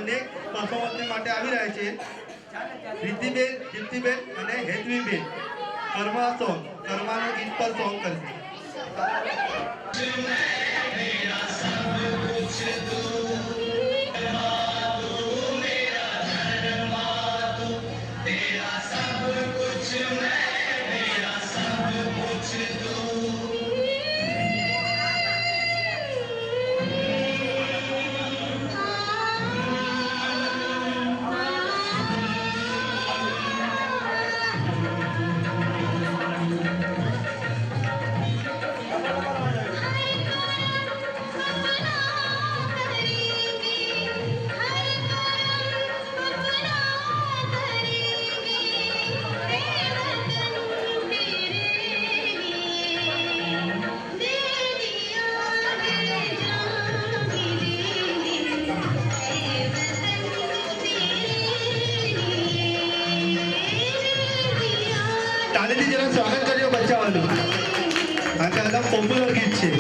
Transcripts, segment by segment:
Performance માટે આવી રહ્યા છે રીતિબેન, જીપ્તિબેન અને હેતવીબેન. કર્મા સોંગ, કર્માનું ગીત પર સોંગ કરશે. તાલીથી જરા સ્વાગત કર્યો બચ્ચાઓનું. આ કે એકદમ પોપ્યુલર ગીત છે.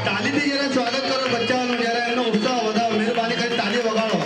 તાલીથી જરા સ્વાગત કરો બચ્ચાઓનું. જરા એમનો ઉત્સાહ વધારો. મહેરબાની કરી તાલી વગાડો.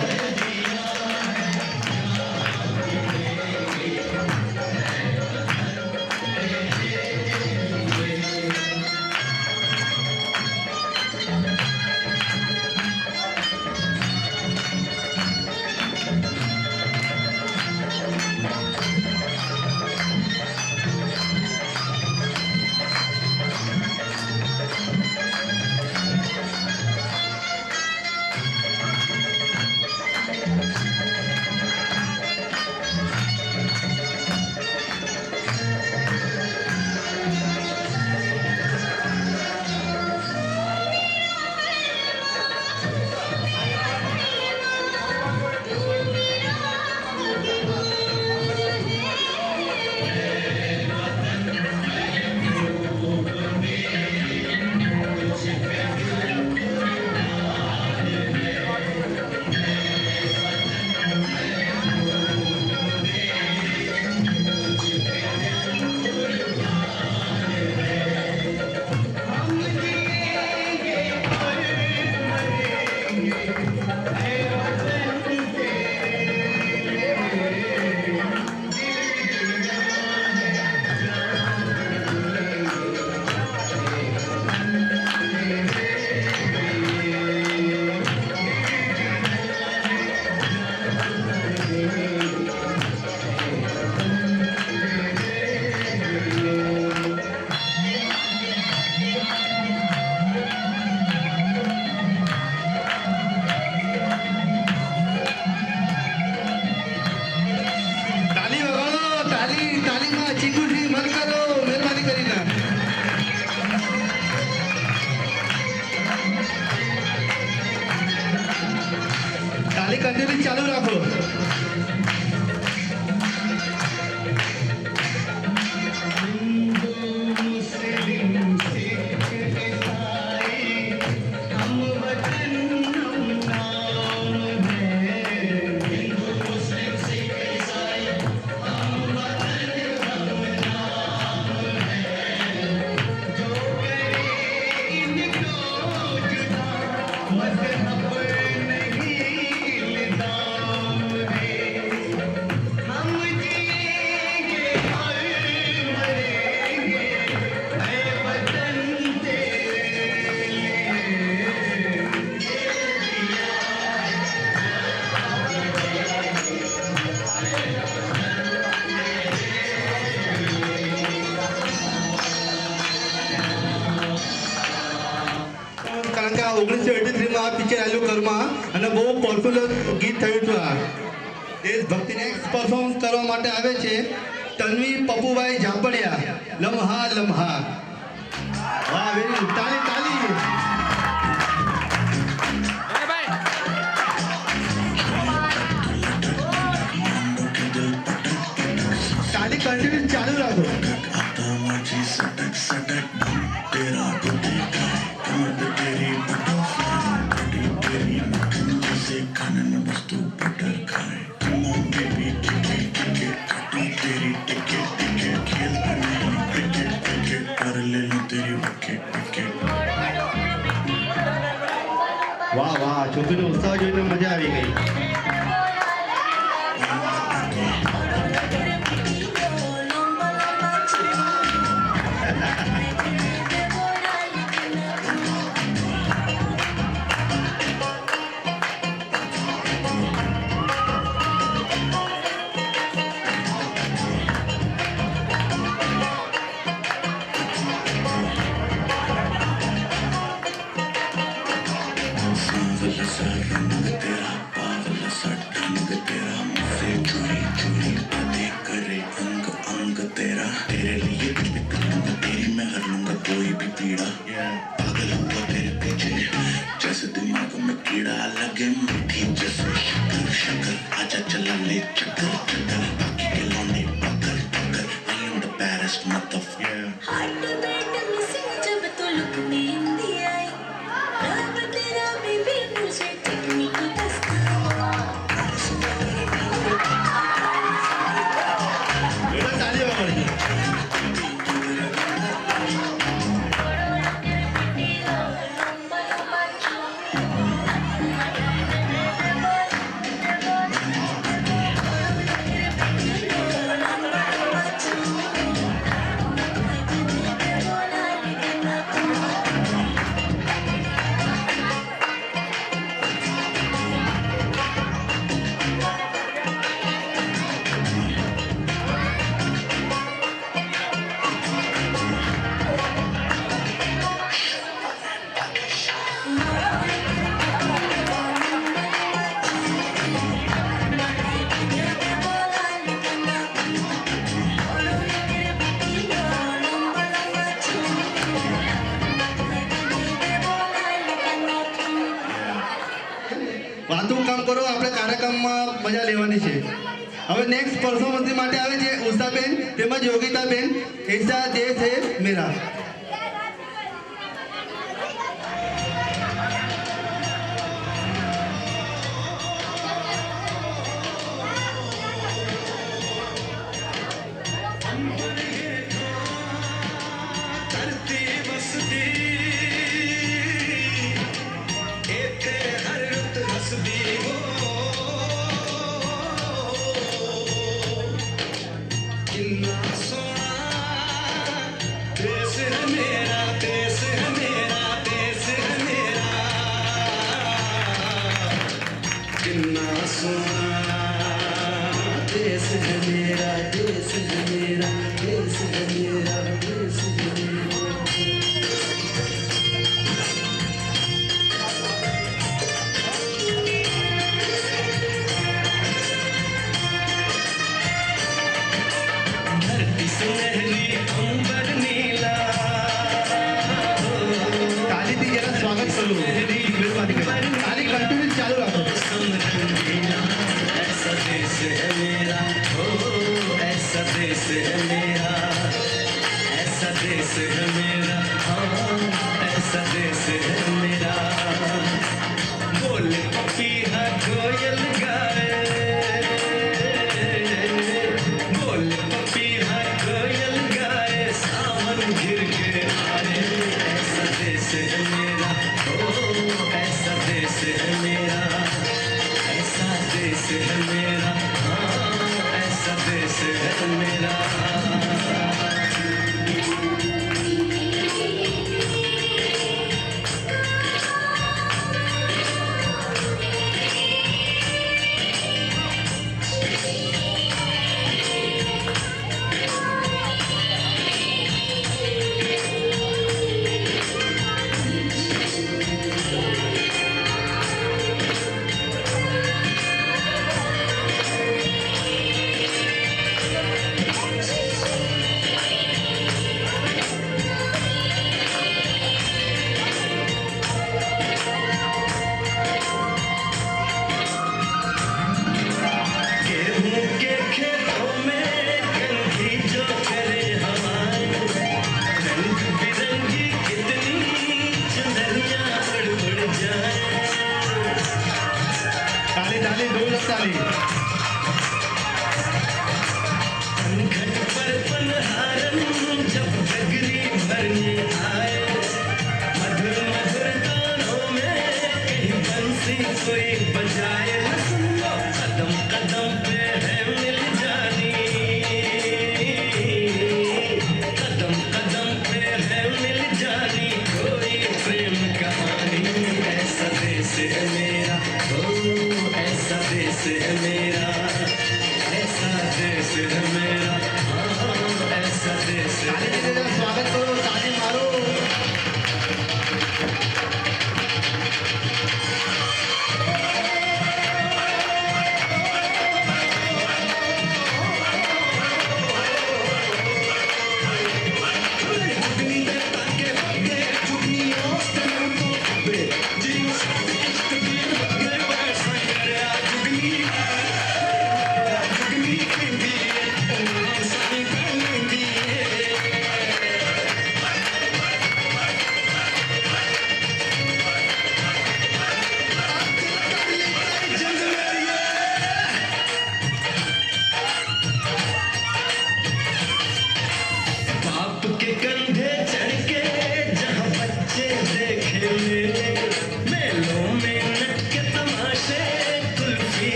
તાલી કન્ટિન્યુ ચાલુ રાખો. કારણ કે આ 1983 આ પિક્ચર આવ્યું કર્મા અને બહુ પોપ્યુલર ગીત થયું હતું. આ દેશભક્તિને પરફોર્મન્સ કરવા માટે આવે છે તન્વી પપ્પુભાઈ ઝાંપડિયા. લમ્હા લમ્હા. વાહ, વેરી ગુડ. તાલી તાલી. છોકરીનો ઉત્સાહ જોઈને મજા આવી ગઈ. વાતું કામ કરો, આપણે કાર્યક્રમમાં મજા લેવાની છે. હવે નેક્સ્ટ પરફોર્મન્સ માટે આવે છે ઉષાબેન તેમજ યોગિતાબેન. એસા દેશ હે મેરા. તાલીથી જરા સ્વાગત કરું. તાલી કન્ટિન્યુ ચાલુ રાખો. ऐसा देश है मेरा, ओ ऐसा देश है मेरा, ऐसा देश है मेरा, हाँ ऐसा देश है मेरा. बोले पपीहा कोयल गाए, बोले पपीहा कोयल गाए, सावन गिर के आए. ऐसा देश है मेरा, ओ ऐसा देश है मेरा, ऐसा देश है मेरा, हाँ ऐसा देश है मेरा.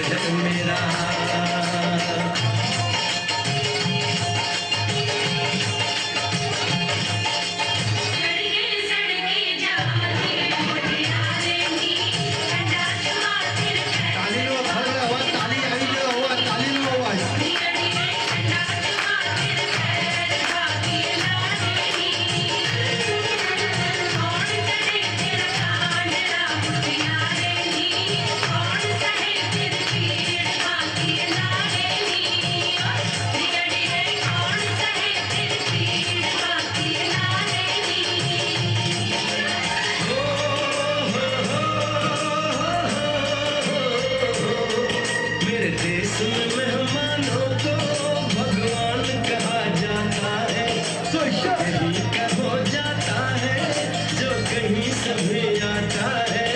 है मेरा તાલીનો ખબર અવાજ તાલી આવી ગયો અવાજ તાલીનો અવાજ मेरे देश में मेहमानों को भगवान कहा जाता है तो कहीं का हो जाता है जो कहीं से भी आता है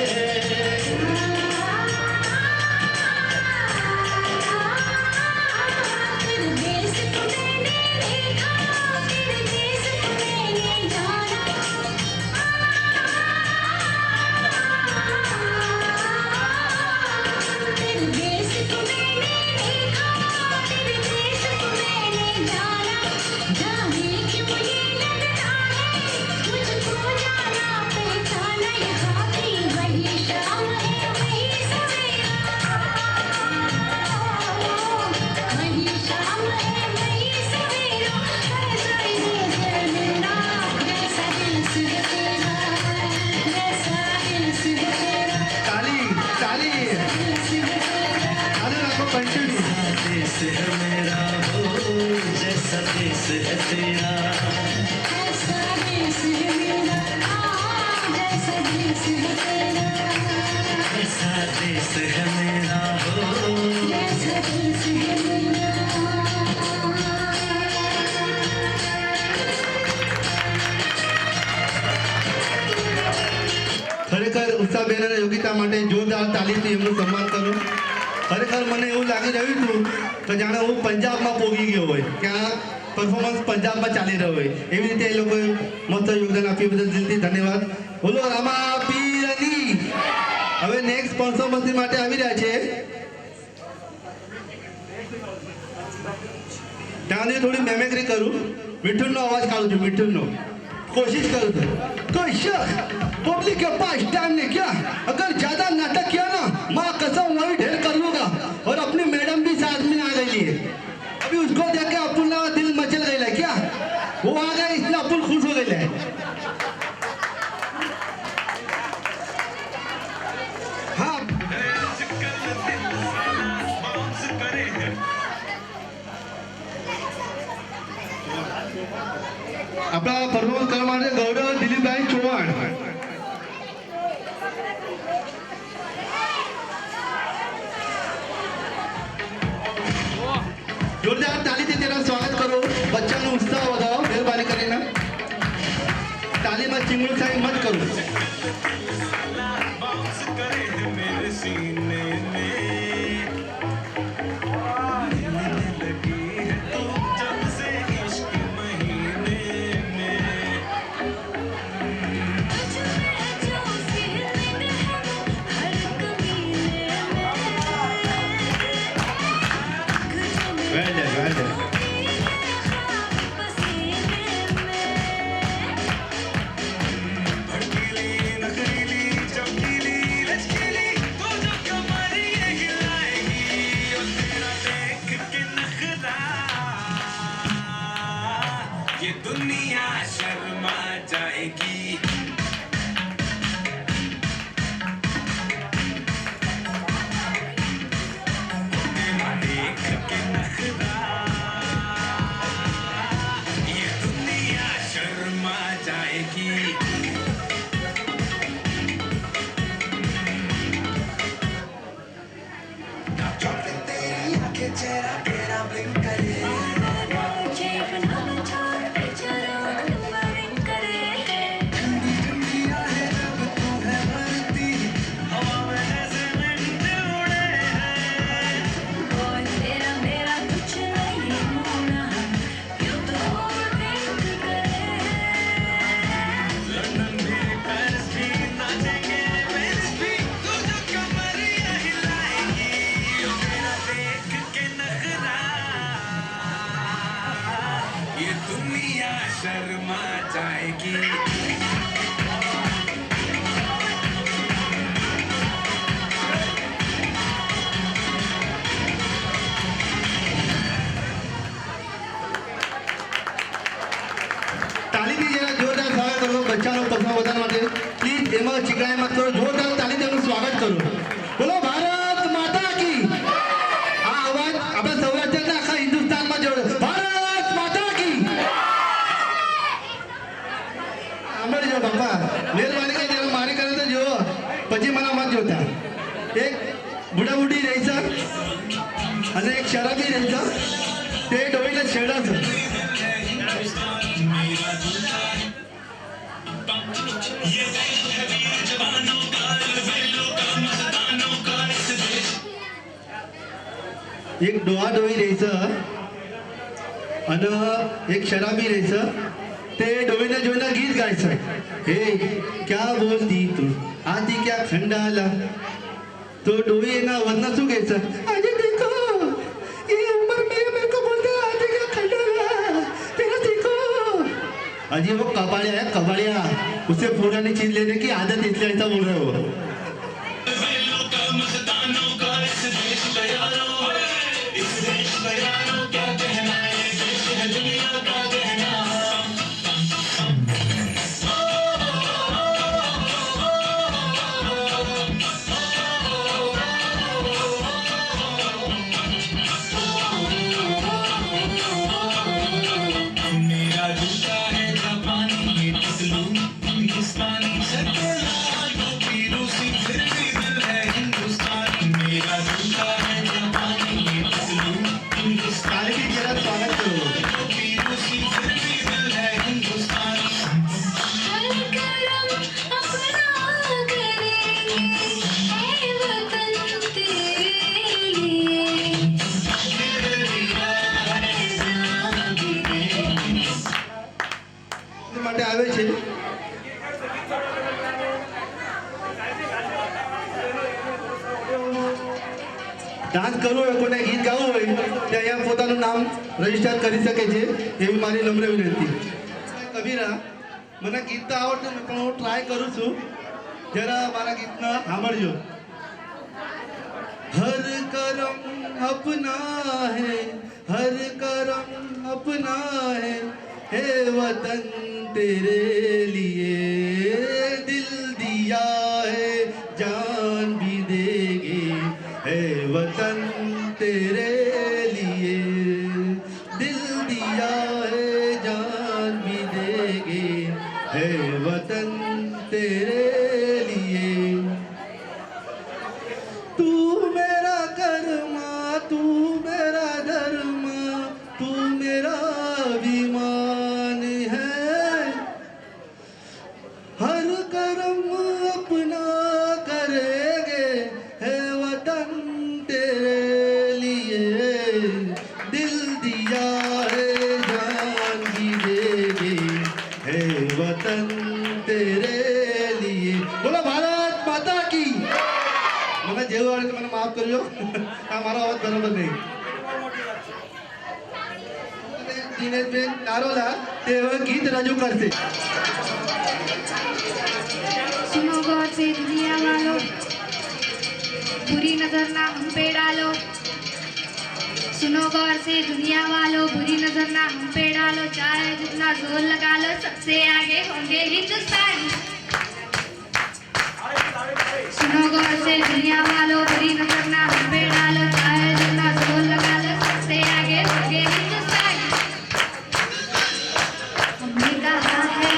તાલી તાલી તાલી રાખો કન્ટિન્યુ देश है मेरा हो जैसा देश है तेरा ऐसा देश है मेरा हो ખરેખર ઉષાબેન અને યોગિતા માટે જોરદાર તાલીથી એમનું સન્માન કરું ખરેખર મને એવું લાગી રહ્યું હતું કે જાણે હું પંજાબમાં પોગી ગયો હોય કે આ પરફોર્મન્સ પંજાબમાં ચાલી રહ્યો હોય એવી રીતે એ લોકોએ મસ્ત યોગદાન આપ્યું બદલ દિલથી ધન્યવાદ બોલો રામા પીરની હવે નેક્સ્ટ પરફોર્મન્સ માટે આવી રહ્યા છે ત્યાંથી થોડી મેમેક્રી કરું મિઠુનનો અવાજ કાઢું છું મિઠુનનો कोशिश करो तो कोई शख्स पब्लिक के पास टाइम नहीं क्या अगर ज्यादा नाटक किया ना माँ कसम वही ढेर कर लूंगा और अपनी मैडम भी साथ में आ गई है अभी उसको देख के अपना दिल मचल गई है क्या वो आ गए इसलिए अपन खुश हो गई है हाँ अपना परफॉर्मन्स કરવા માટે ગૌરવ દિલીપભાઈ ચૌહાણ જોરદાર તાલીથી તેનું સ્વાગત કરો બચ્ચાનો ઉત્સાહ વધારો મહેરબાની કરીને તાલીમાં ચીમડું સાઈન મત કરો Well done, well done. એમાં ચીકણાઈમાં થોડો જોરદાર તાળી તેનું સ્વાગત કરું. બોલો ભારત માતા કી. આ અવાજ આપણા સૌરાષ્ટ્રના આખા હિન્દુસ્તાનમાં જોડે. ભારત માતા કી. સાંભળી જાઓ બાપા. મહેરબાની કરી જરા મારે કરે તો જુઓ, પછી મને મત જોતા. એક બુડા બુડી રહી છે અને એક શરાબી રહી છે. તે ડોઈને છેડા છે. એક ડોહા ડોહી રહી છે અને એક શરાબી રહી છે. તે ડોહીને જોઈને ગીત ગાય છે. હે ક્યાં બોલતી તું આથી ક્યાં ખંડાલા. तो डोई ना वरना શું કહે છે? આજે देखो ये उम्र में मेरे को बोलते आज क्या खंडाला तेरा देखो. अजी वो कबाड़िया है कबाड़िया. उसे पुरानी चीज लेने की आदत इसलिए ऐसा बोल रहे हो. માટે આવે છે. ડાન્સ કરવો હોય કોઈને ગીત ગાવું હોય તે અહીંયા પોતાનું નામ રજીસ્ટર કરી શકે છે એવી મારી નમ્ર વિનંતી. કબીરા મને ગીત તો આવડતું નથી પણ હું ટ્રાય કરું છું. જરા મારા ગીતના સાંભળજો. હર કરમ અપના હૈ હર કરમ અપના હૈ हे वतन तेरे लिए दिल दिया है जान भी देंगे. हे वतन तेरे लिए दिल दिया है जान भी देंगे. हे वतन तेरे लिए तू मेरा कर्मा तू मेरा धर्म तू मेरा अभिमान है. हर कर्म अपना करेंगे है वतन तेरे लिए दिल दिया है जान भी देंगे है वतन तेरे लिए. बोलो भारत माता की. મને જેવું આવે મને માફ કરજો. આ મારો અવાજ બરોબર નહીં. દિનેશબેન નારોલા તે હવે ગીત રજૂ કરશે. सुनो गौर से दुनिया वालों बुरी नजर ना हम पे डालो. सुनो गौर से दुनिया वालों बुरी नजर ना हम पे डालो. चाहे जितना जोर लगा लो सबसे आगे होंगे हिंदुस्तानी. सुनो गौर से दुनिया वालों बुरी नजर ना हम पे डालो. चाहे जितना जोर लगा लो सबसे आगे होंगे हिंदुस्तानी. हमने कहा है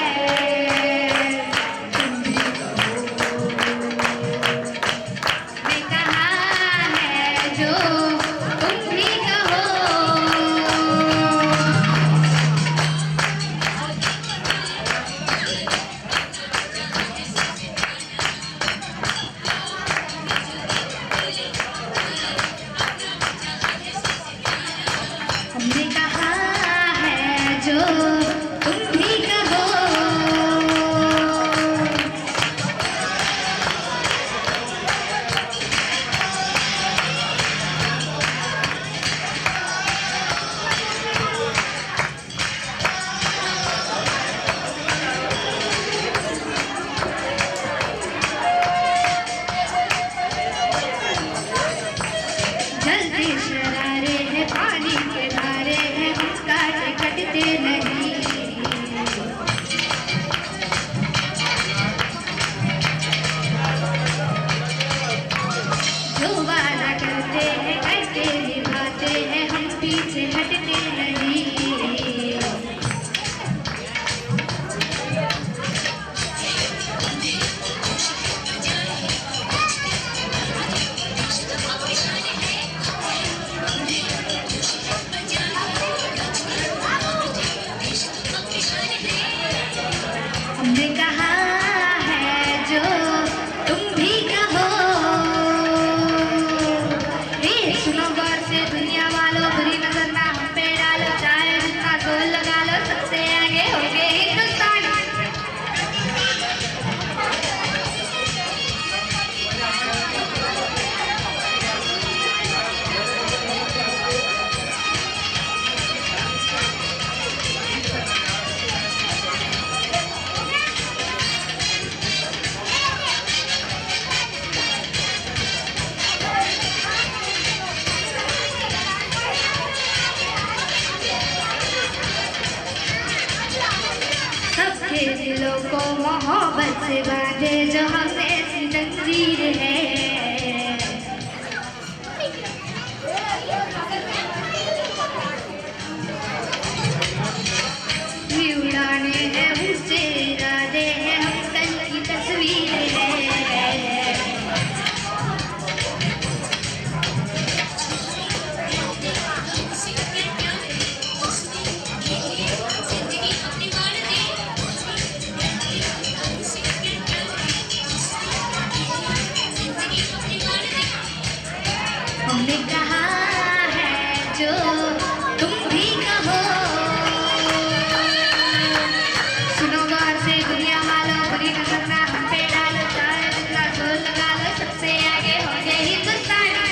से बांधे जो हमें सी तस्वीर है। भी उड़ाने हैं ऊंचे इरादे हैं, हम कल की तस्वीर है। हमने कहा है जो तुम भी कहो, सुनो गौर से दुनिया वालों, बुरी नजर ना हम पे डालो, चाहे जितना जोर लगा लो, सबसे आगे हो जाए हिंदुस्तानी।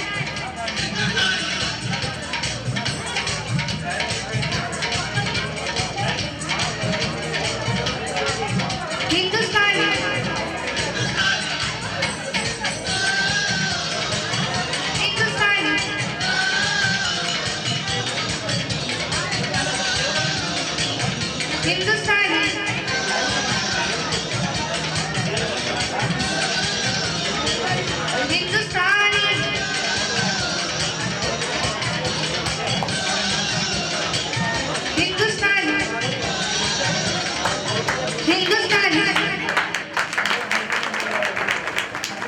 हिंदुस्तानी हिंदुस्तानी हिंदुस्तानी हिंदुस्तानी हिंदुस्तानी।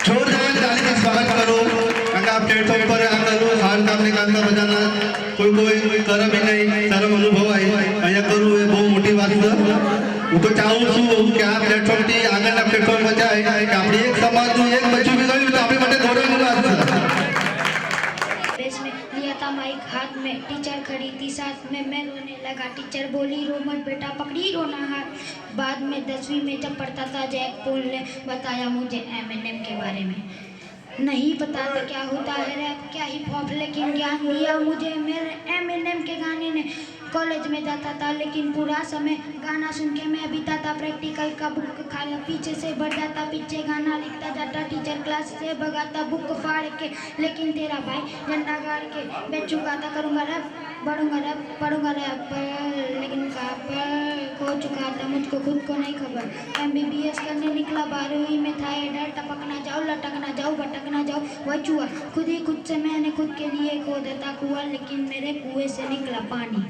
जोरदार ताली से स्वागत करो। अगर आप प्लेटफॉर्म पर आकर हार सामने गाना बजाना कोई करम ही नहीं, सारा अनुभव आई અહીંયા કરું એ બહુ મોટી વાત છે। હું તો ચાહું છું કે આ પ્લેટફોર્મથી આગળના પ્લેટફોર્મ પર જાય કે આપણી એક સમાજનું એક બચ્ચું બી ગયું તો આપણી માટે ગૌરવની વાત છે। बेस में लिया था माइक हाथ में, टीचर खड़ी थी साथ में, मैं रोने लगा। टीचर बोली रो मत बेटा, पकड़ी रोना हाथ। बाद में 10वीं में जब पढ़ता था, जैक पोल ने बताया मुझे एमिनेम के बारे में। नहीं पता था क्या होता है रैप, क्या हिप हॉप, लेकिन ज्ञान दिया मुझे मेरे एमिनेम के गाने ने। कॉलेज में जाता था लेकिन पूरा समय गाना सुन के मैं बीता था। प्रैक्टिकल का बुक खाना पीछे से बढ़ जाता, पीछे गाना लिखता जाता, टीचर क्लास से भगाता बुक फाड़ के। लेकिन तेरा भाई झंडा गाड़ के बैठ चुका था, करूँगा रैप, बढ़ूंगा रैप, पढ़ूंगा रैप, लेकिन कहाँ पर खो चुका था मुझको खुद को नहीं खबर। MBBS करने निकला, 12वीं में था ये डर, टपक ना जाओ, लटक ना जाओ, भटक ना जाओ, वही चुआ खुद ही खुद से मैंने खुद के लिए खोदा था कुआं, लेकिन मेरे कुएं से निकला पानी।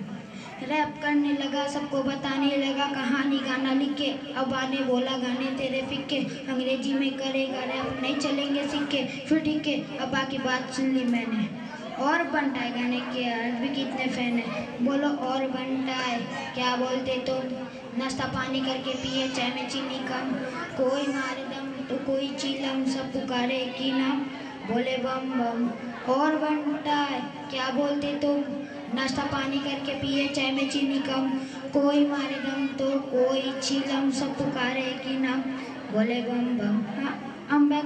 रैप करने लगा, सबको बताने लगा कहानी, गाना लिख के। अब आने बोला गाने तेरे फिक्के, अंग्रेजी में करेगा रैप, नहीं चलेंगे सिक्के, फिर ठीक है। अब बाकी बात सुन ली मैंने। और बनता है गाने के भी कितने फैन है, बोलो और बनता है क्या बोलते तो। नाश्ता पानी करके पिए, चाय में चीनी कम, कोई मारे दम तो कोई चीलम, सब पुकारे की नाम, बोले बम बम। और बनता है क्या बोलते तो, नाश्ता पानी करके पिए, चाय में चीनी कम, कोई मारे दम तो कोई चीलम, सब पुकारे की नाम, बोले बम बम। I'm back,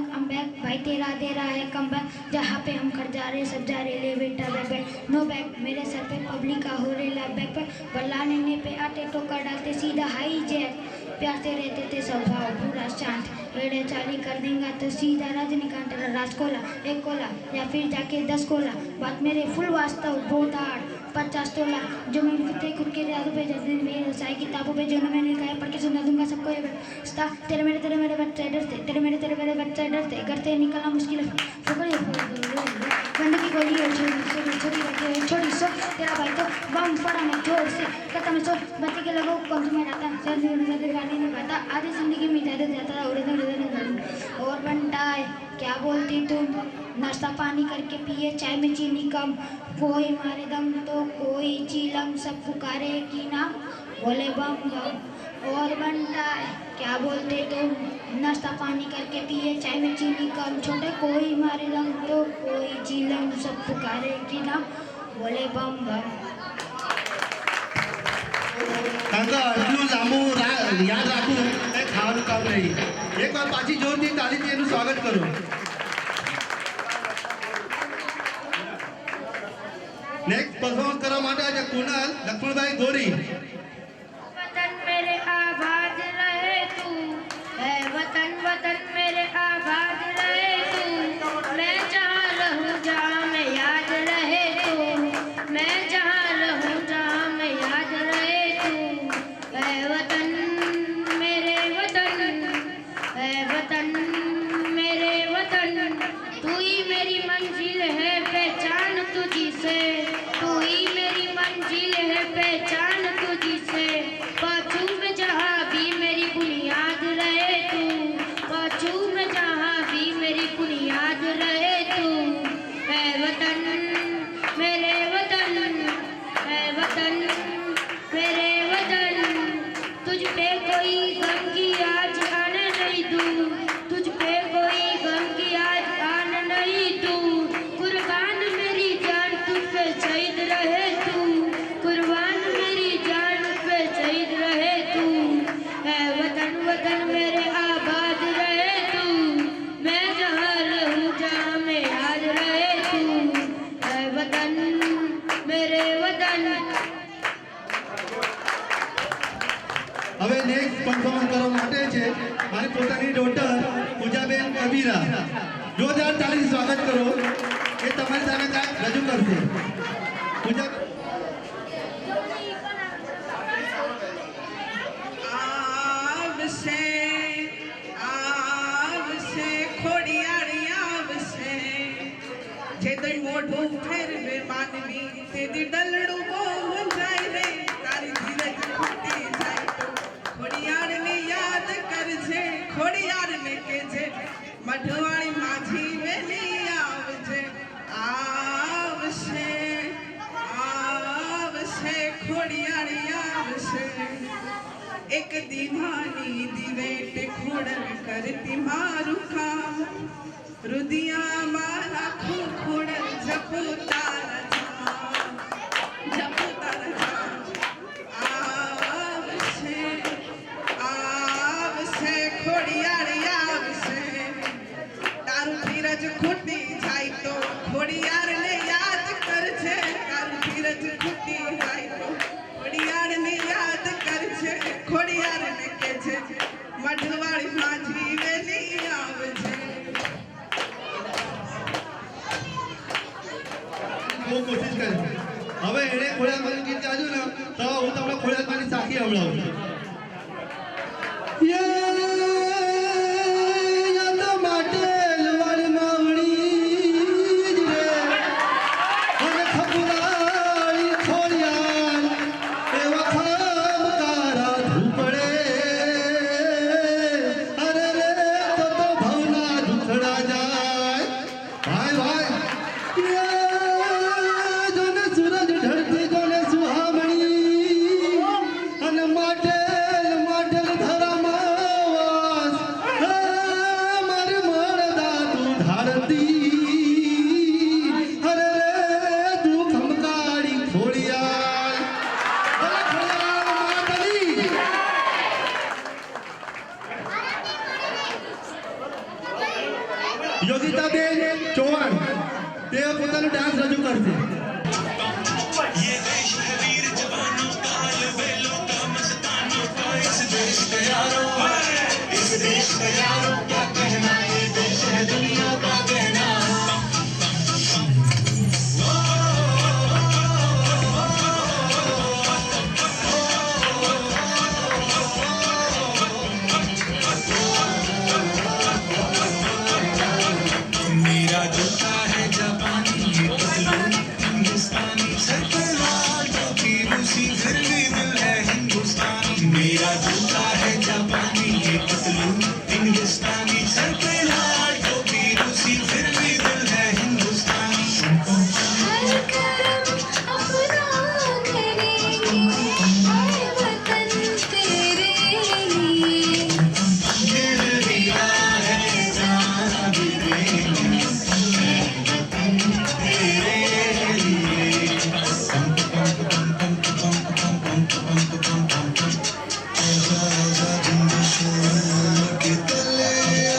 भाई तेरा दे रहा है कम बैक, जहाँ पे हम खड़ जा रहे सब जा रहे, ले बेटा बैक नो बैक, मेरे सर पे पब्लिक का हो रहे ला बैक पे, बल्ला लेने पे आते टोकर डालते सीधा हाई जैक, प्यार से रहते थे स्वभाव पूरा शांत, एड़े चाली कर देंगे तो सीधा रजनीकांत, राजकोला एक कोला या फिर जाके 10 कोला, बात मेरे फुल वास्तव बहुत हार्ड 50 तोला, जो मैंने खुद के यादों पे मेरे साई किताबों पे जो मैंने कहा पढ़ के सुना दूंगा सबको ये बता। तेरे मेरे बच्चे डरते, तेरे मेरे बच्चे डरते, करते निकलना मुश्किल है, गंदगी गोली और छोटी सो तेरा भाई तो बम पड़ा मैं जोर से कहता मैं सो बच्चे के लोगों को कौन में आता गाड़ी नहीं पाता, आधी जिंदगी में इधर जाता था उड़े। और बनता है क्या बोलती तुम, नाश्ता पानी करके पिए, चाय में चीनी कम, कोई मारे दम तो कोई चीलम, सब पुकारे की नाम, बोले बम बम। और बनता है क्या बोलते तुम, नाश्ता पानी करके पिए, चाय में चीनी कम, छोटे कोई मारे दम तो कोई चीलम, सब पुकारे की नाम, बोले बम बम। કાકા આટલું લાંબુ યાદ રાખવું એ ખાવાનું કામ નહીં। એકવાર પાછી જોરથી તાળીથી એનું સ્વાગત કરો। નેક્સ્ટ પરફોર્મન્સ કરવા માટે આજે કુનાલ લક્ષ્મણભાઈ ગોરી। वतन मेरे आबाद रहे तू, है वतन वतन मेरे आबाद रहे तू, मैं जहाँ रहूँ जहाँ मैं याद रहे तू, मैं जहाँ रहूँ जहाँ मैं याद रहे तू, है वतन मेरे वतन, है મારી પોતાની ડોટર પૂજાબેન કબીરા જોરદાર તાળીથી સ્વાગત કરો એ તમારી સામે કાંઈક રજૂ કરશે પૂજા આવશે ખોડિયાળી આવશે જે દઈ મોઢું ફેરવે માનવી તે દી ડલડું બહુ જાય રે તારી ધીરજ ખૂટી જાય તો ખોડિયાળને યાદ કરજે ખોડિયાળને કહેજે મઢવાળી माझी વેલી આવજે આવશે આવશે ખોડિયાળી આવશે एक दीवानी दिवेट खोड़न करती मारू काम रुदिया मारा खो खोड़न जपो तारा जाम आवसे आवसे खोड़ियारी आवसे तारू धीरज खूटी जाय तो खोड़ियार ने याद करजे तारू धीरज खूटी जाय तो खोड़ियार ने याद करजे खोड़ियार ने कहेजे मढ़वाड़ी माझी वेली आवजे બહુ કોશિશ કરી હવે એણે ખોડિયાર ગીત ગાયું ને તો હું તમને ખોડિયારની સાખી સંભળાવું યા તો માટેલ વાળી માવણી જ રે અને ખપુરાળી ખોડિયાર એવા ખામકારા ધૂપડે અરે રે તો ભવના દુખડા જાય ભાઈ ભાઈ જોને સૂરજ ઢળતી જોને સુહામણી અને માટેલ માટેલ ધરામાં વાસ મારી મળદા તું ધારતી અરે રે તું ખમકાળી ખોડિયાર ભલે ખોડિયાર માતલી યોગિતાબેન ચૌહાણ તે પોતાનો ડાન્સ રજૂ કરશે ये देश है वीर जवानों का अलबेलों का मस्तानों का इस देश का यारों इस देश का यारों क्या कहना ये देश है दुनिया का कहना मेरा जूता है जापानी ये पतलून हिंदुस्तानी सर पे लाल टोपी रूसी फिर भी दिल है हिंदुस्तानी मेरा जूता है जापानी ये पतलून हिंदुस्तानी सर पे लाल टोपी रूसी फिर भी दिल है हिंदुस्तानी हर करम अपना करेंगे हर वतन तेरे लिए दिल दिया है जान भी देंगे तेरे लिए आजा आजा जिंद के तले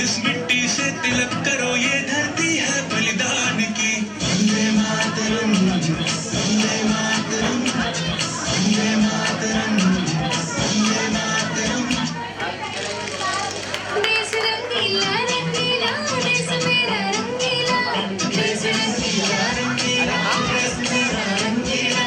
इस मिट्टी से तिलक करो, ये धरती है बलिदान की। वंदे मातरम, वंदे मातरम, वंदे मातरम, वंदे मातरम। देश रंगीला रंगीला देश मेरा रंगीला देश रंगीला रंगीला देश मेरा रंगीला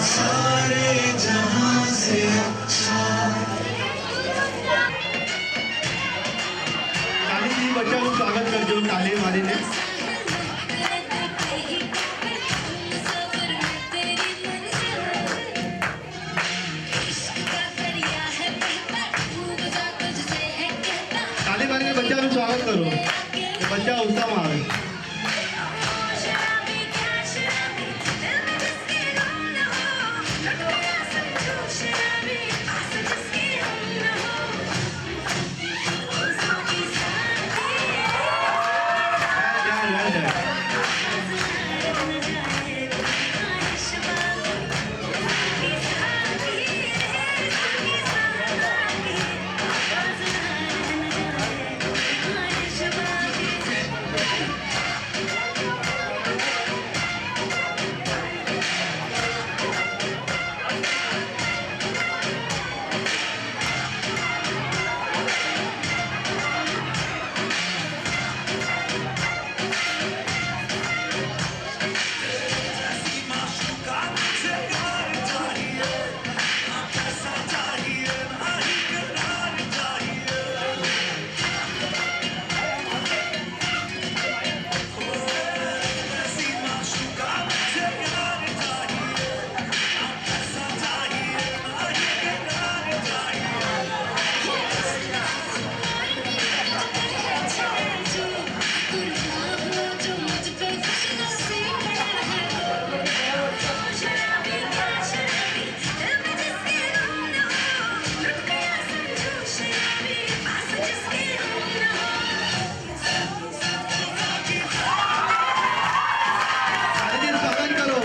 सारे जहां से તાલીથી બચ્ચાનું સ્વાગત કરજો તાલી મારીને તાલી મારીને બચ્ચાનું સ્વાગત કરો કે બચ્ચા ઉત્સાહમાં આવે જાય, જાય, જાય. તાલીથી સ્વાગત કરો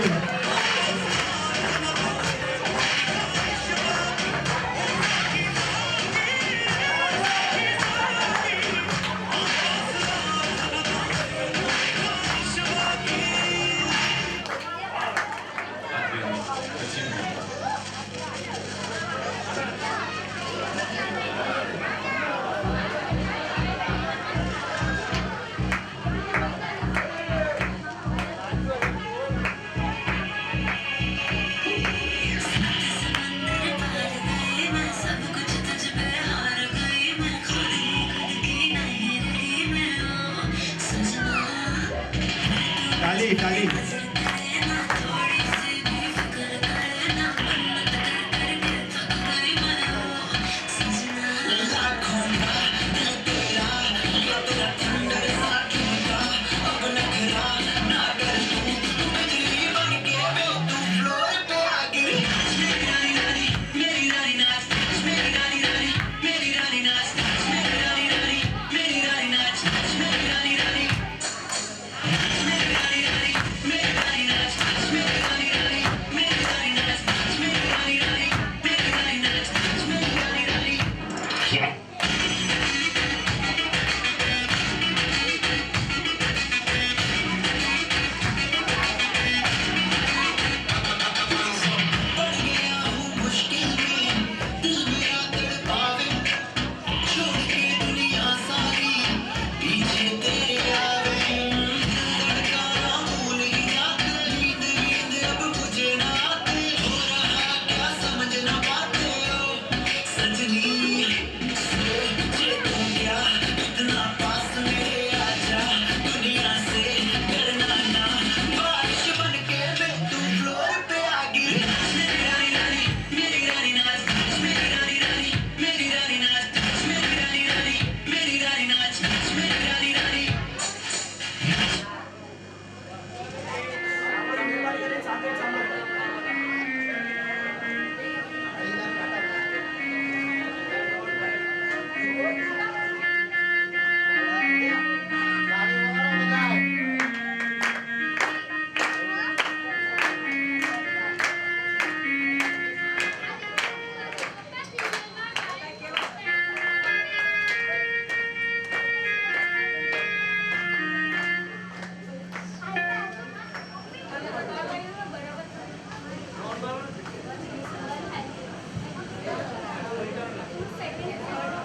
તાલી તાલી मेरी रानी नाच,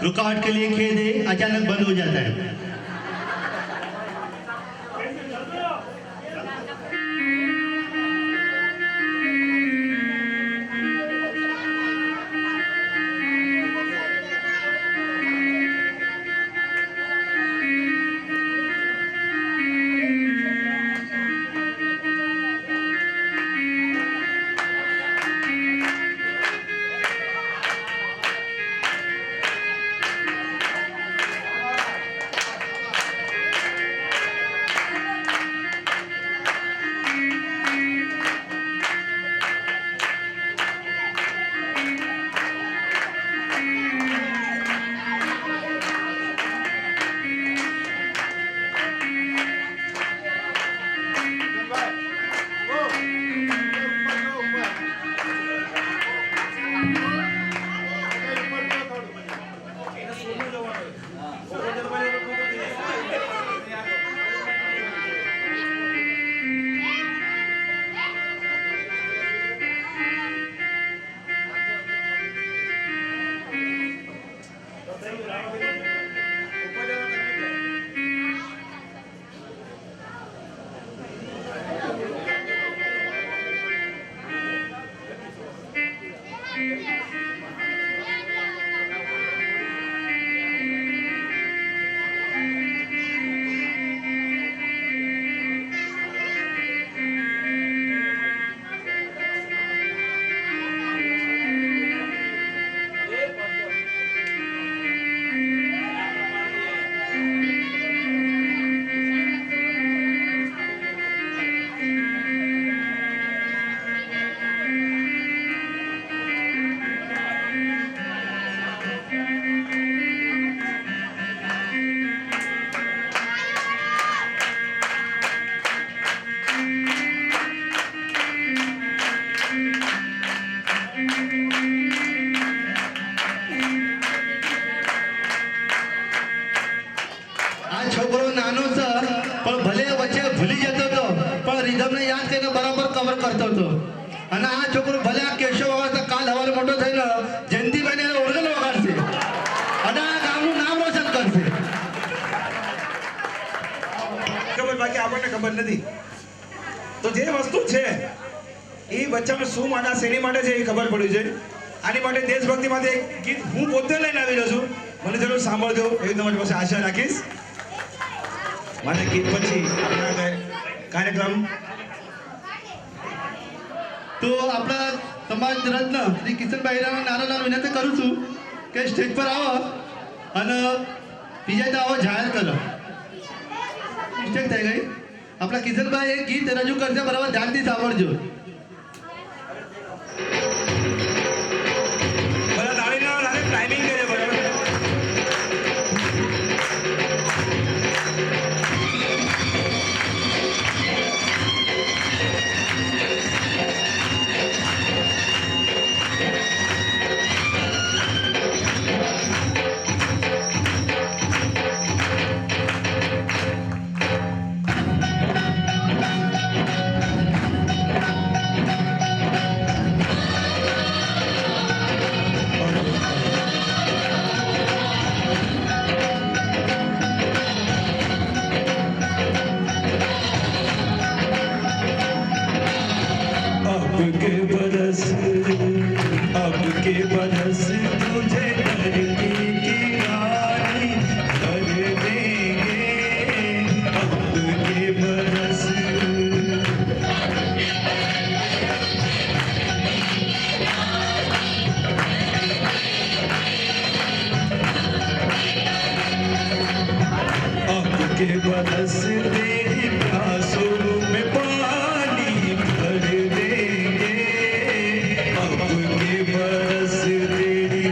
रुकावट के लिए खेद है, अचानक बंद हो जाता है। છોકરો નાનો છે પણ ભલે વચ્ચે ભૂલી જતો હતો પણ રિધમને યાદ કરીને બરાબર કવર કરતો હતો અને આ છોકરો ભલે આ કેશવ વગાડતા કાલ હવારે મોટો થઈને જયંતિભાઈને ઓર્ગન વગાડશે અને આ ગામનું નામ રોશન કરશે. ખબર બાકી આપણને ખબર નથી. તો જે વસ્તુ છે એ બચ્ચાને શું માટે શેની માટે છે એ ખબર પડી છે. આની માટે દેશભક્તિ માટે એક ગીત હું પોતે લઈને આવી રહ્યો છું. મને જરૂર સાંભળજો એવી તમારી પાસે આશા રાખીશ. મને ગીત પછી આપણા કાર્યક્રમ તો આપણા સમાજ રત્ન શ્રી કિશનભાઈ નાના વિનંતી કરું છું કે સ્ટેજ પર આવો અને બીજા દાવો જાહેર કરો. મિસ્ટેક થઈ ગઈ. આપણા કિશનભાઈ એક ગીત રજૂ કરશે, બરાબર ધ્યાનથી સાંભળજો. બધા તાળીના સાથે ટાઈમિંગ કરે બરાબર. अब के बरस तुझे धरती की रानी कर देंगे. अब के बरस अब के बरस तेरी प्यासों में पानी भर देंगे. अब के बरस तेरी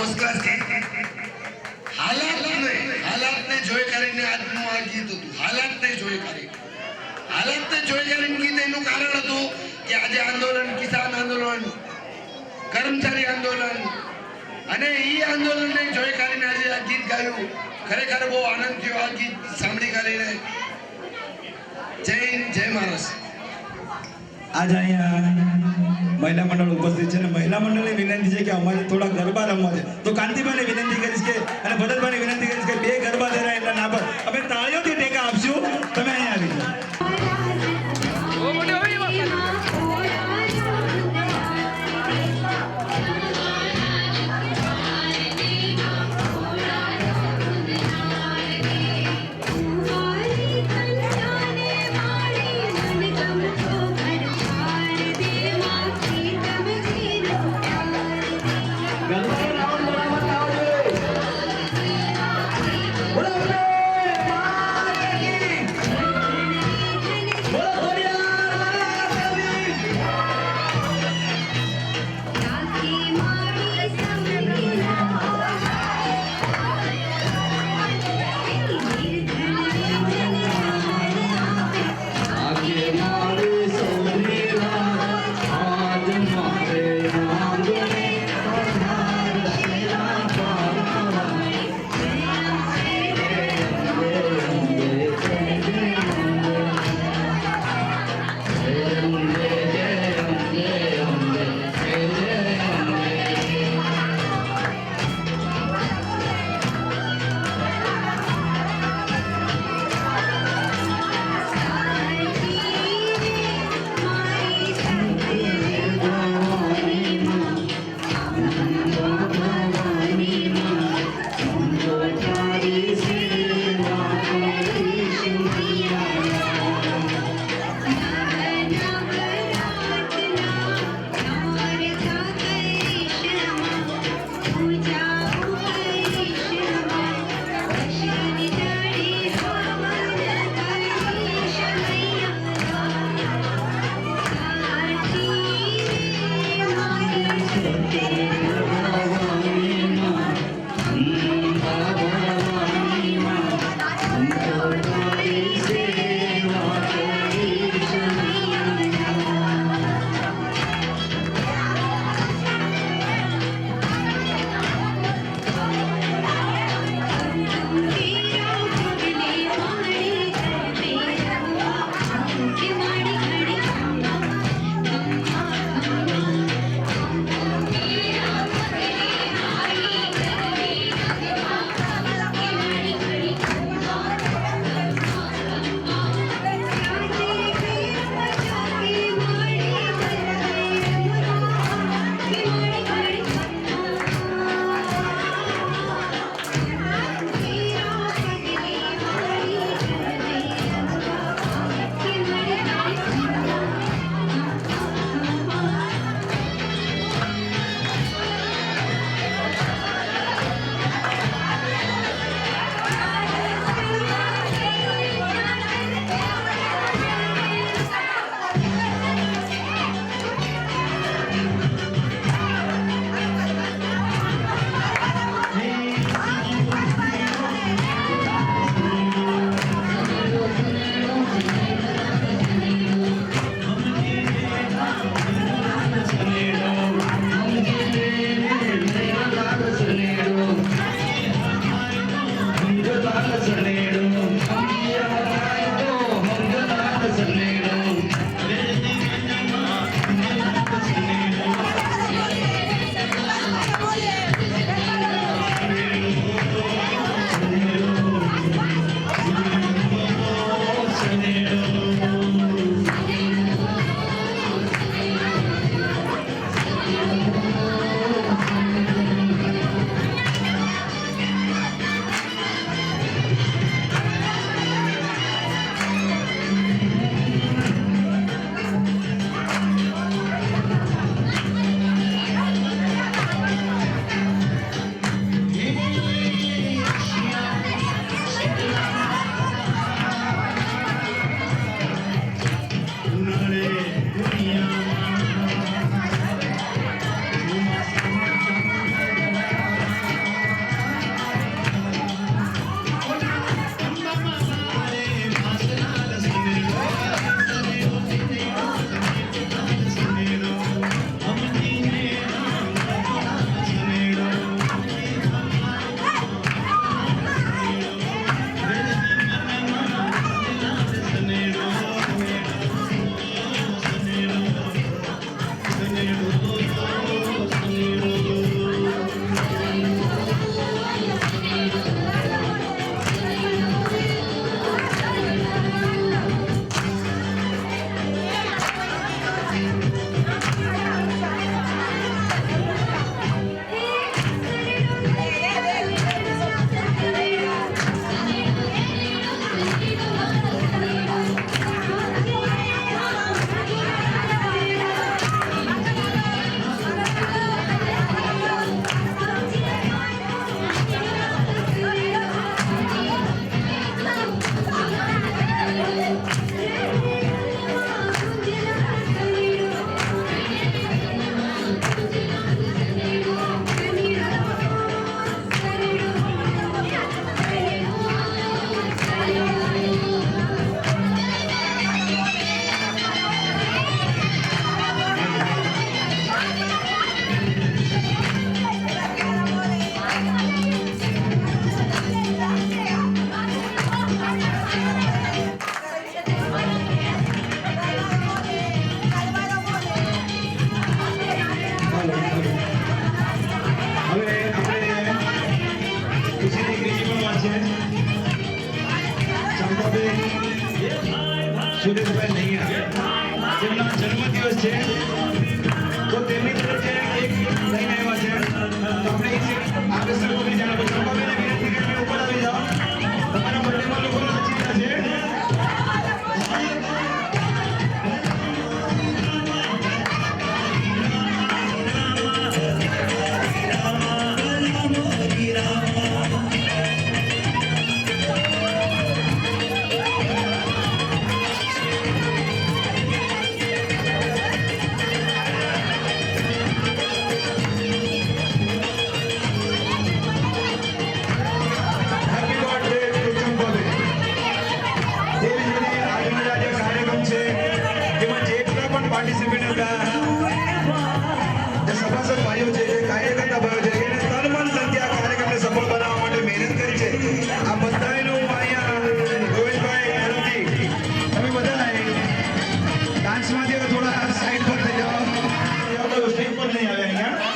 ફર્સ્ટ ક્લાસ ગીત હાલાતને જોઈ કરીને આજનું આ ગીત હતું. હાલાતને જોઈ કરીને ગીત એનું કારણ હતું કે આજે આંદોલન, કિસાન આંદોલન, કર્મચારી આંદોલન અને ઈ આંદોલનને જોઈ કરીને આજે આ ગીત ગાયું. ખરેખર બહુ આનંદ થયો આ ગીત સાંભળી કરીને. જય હિન્દ, જય મહારાષ્ટ્ર. આજે અહીંયા મહિલા મંડળ ઉપસ્થિત છે અને મહિલા મંડળની વિનંતી છે કે અમારે થોડા ગરબા રમવા છે. તો કાંતિભાઈને વિનંતી કરીશ કે અને ભરતભાઈને વિનંતી કરીશ કે 2 ગરબા થયા એટલા ના પર અમે તાળીઓથી ટેકા આપશું. તમે અહીંયા આવી જાઓ. સુરેશભાઈ નૈયા જેમના જન્મદિવસ છે તો તેમની તરફથી એક લઈને આવ્યા છે તો આપણે આપણે સર્વોને જાણો ચંપાબેનને વિનંતી કરીને ઉપર આવી જાઓ તમારા બર્થડેમાં લોકો નાચી રહ્યા છે પાર્ટિસિપેટ હતા સભાસદ ભાઈઓ છે જે કાર્યકર્તા ભાઈઓ છે એને તન મન ધનથી આ કાર્યક્રમને સફળ બનાવવા માટે મહેનત કરી છે આ બધાનું હું અહીંયા ગોવિંદભાઈ તરફથી તમે બધા ડાન્સમાંથી હવે થોડા સાઈડ પર થઈ જાઓ સ્ટેજ પર નહીં આવે અહીંયા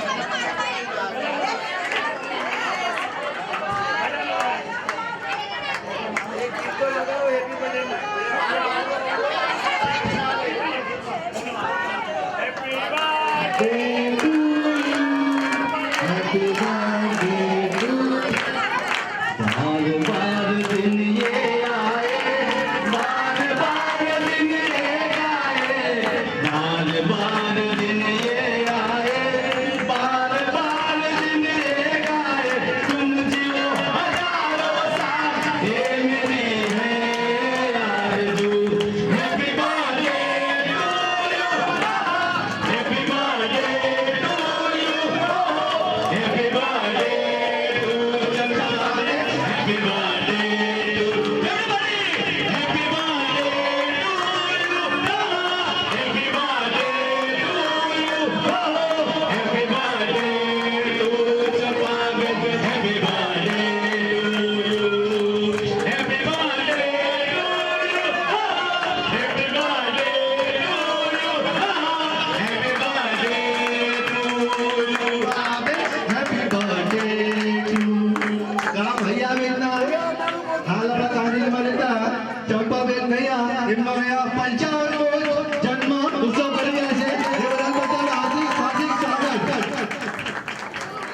ચંપાબેન નૈયા એમનો અહીંયા 55 જન્મ ઉત્સવ કરી રહ્યા છે એ બધા બધાને હાર્દિક સ્વાગત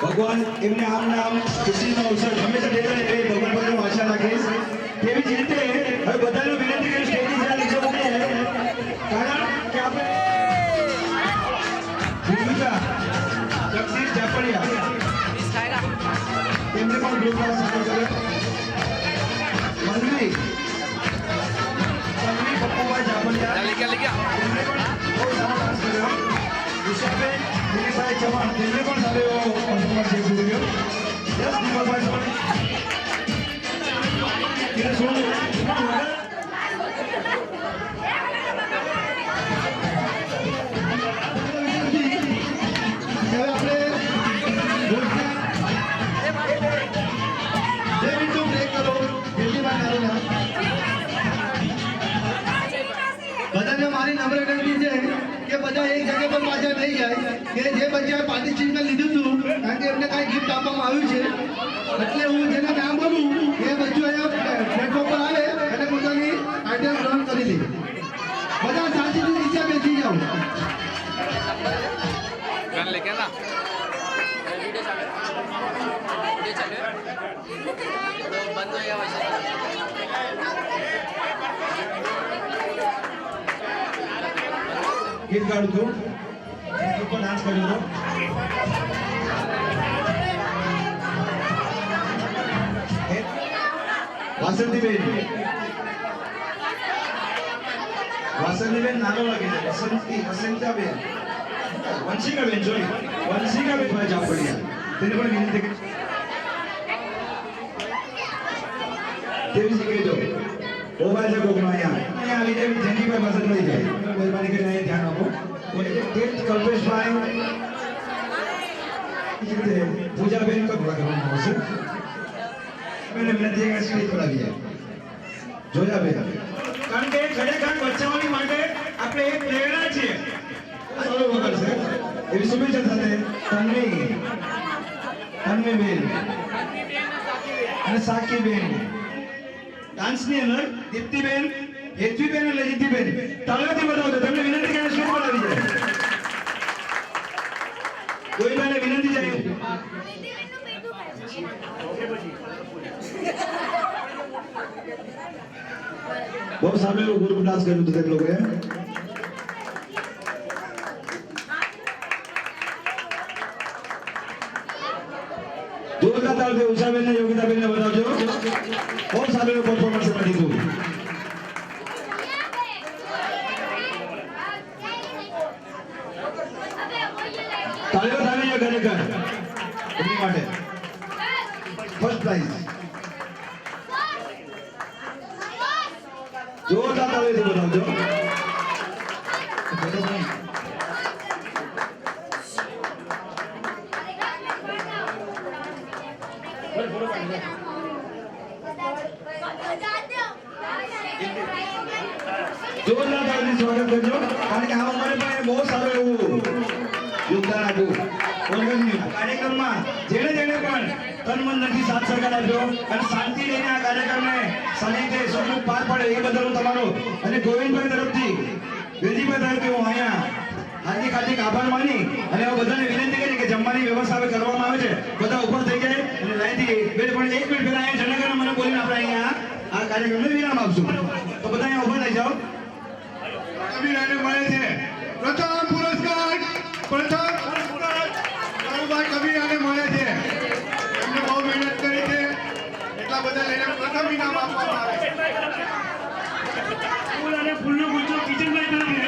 ભગવાન એમને આમ ખુશીનો અવસર હંમેશા દેતા રહે એવી ભગવાન પાસે હું આશા રાખીશ તેવી જ રીતે હવે બધાને વિનંતી કરી સ્ટેજની જરા નીચે મૂકીએ કારણ કે આપણે ભૂમિકા જગદીશ જાપડિયા તેમને પણ ગ્રુપમાં સામેલ કર્યો મંદરી પપ્પુભાઈ જાપડિયા તેમને પણ બહુ સારો ડાન્સ કર્યો વિશાબેન દિલીપભાઈ ચૌહાણ તેમને પણ સારો એવો પરફોર્મન્સ છે કર્યો યસ દીપકભાઈ સોની તેને સોનું બધાને મારી નમ્ર વિનંતી છે કે બધા એક જગ્યા પર પાછા થઈ જાય કે જે બચ્ચાએ પાર્ટિસિપેટ લીધું હતું કારણ કે એમને કાંઈ ગિફ્ટ આપવામાં આવ્યું છે એટલે હું જેને નામ બોલું એ બચ્ચો અહીંયા પ્લેટફોર્મ પર આવે અને પોતાની આઈટમ ગ્રહણ કરી લે બધા શાંતિથી નીચે બેસી જાઓ ગીત ગાડું છું ઉપર ડાન્સ કર્યું છું વાસંતીબેન નાનો લાગે છે વસંતાબેન વંશિકાબેન સોરી વંશિકાબેન ભાઈ જાપડિયા તેને પણ વિનંતી કરી તેવી શીખેજો મોબાઈલ છે કોકનો અહીંયા આવી જાય જંગીભાઈ પાસે લઈ જાય મહેરબાની કરીને અહીંયા ધ્યાન આપો કલ્પેશભાઈ પૂજાબેન થોડા કરવાનું આવશે મેં વિનંતી કે સ્ટેજ પર આવી જાય જોયા બેન કારણ કે ખરેખર બચ્ચાઓની માટે આપણે એક પ્રેરણા છીએ સારો વગર છે એવી શુભેચ્છા સાથે તન્વીબેન અને સાકીબેન ડાન્સની અંદર દીપ્તિબેન હેતવીબેન અને લજિતબેન તાળીઓથી બતાવજો. તમને વિનંતી કરીને સ્ટેજ પર આવી જાય. ગોવિંદભાઈને વિનંતી છે. બહુ સારું એવું ગ્રુપ ડાન્સ કર્યું હતું તે લોકોએ. જોરદાર તાળીઓ ઉષાબેન ને યોગિતાબેન ને બતાવજો. બહુ સારું એવું પરફોર્મન્સ એમણે દીધું. તાળીઓ થાવી જોઈએ ખરેખર એમની માટે. ફર્સ્ટ પ્રાઇઝ જોરદાર તાળીઓથી બતાવજો. જોરદાર તાળીથી સ્વાગત કરજો. કારણ કે આ ઉંમરે પણ એને બહુ સારું એવું યોગદાન આપ્યું. કાર્યક્રમમાં જેણે જેણે પણ તન મન ધનથી સાથ સહકાર આપ્યો અને શાંતિ લઈને આ કાર્યક્રમને સારી રીતે સફળ પાર પાડે એ બદલ હું તમારો અને ગોવિંદભાઈ તરફથી વેદીભાઈ તરફથી હું અહીંયા હાર્દિક હાર્દિક આભાર માની અને હવે બધાને વિનંતી કરી કે જમવાની વ્યવસ્થા હવે કરવામાં આવે છે. બધા ઉપર થઈ જાય અને લાઈનથી પણ 1 મિનિટ પહેલા અહીંયા જનગણ મને બોલીને આપણે અહીંયા આ કાર્યક્રમને વિરામ આપશું. તો બધા અહીંયા ઉભા થઈ જાઓ. કબીરાને મળે છે પ્રથમ પુરસ્કાર કાળુભાઈ કબીરાને મળે છે. એમને બહુ મહેનત કરી છે એટલા બધા લઈને પ્રથમ ઇનામ આપવામાં આવે છે. ફૂલ અને ફૂલનો ગુચ્છો કિચનભાઈ તરફથી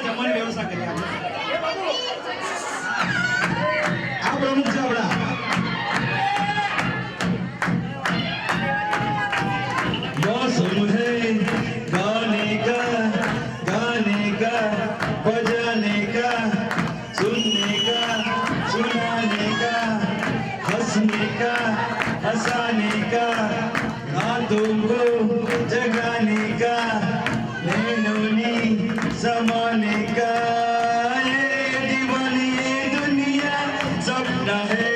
જમવાની વ્યવસ્થા કરી આપણે. આ પ્રમુખ છે આપણા. मौसम है गाने का बजाने का सुनने का सुनाने का हंसने का हंसाने का रातों को जगाने का नैनों समाने का ये दीवानी ये दुनिया सपना है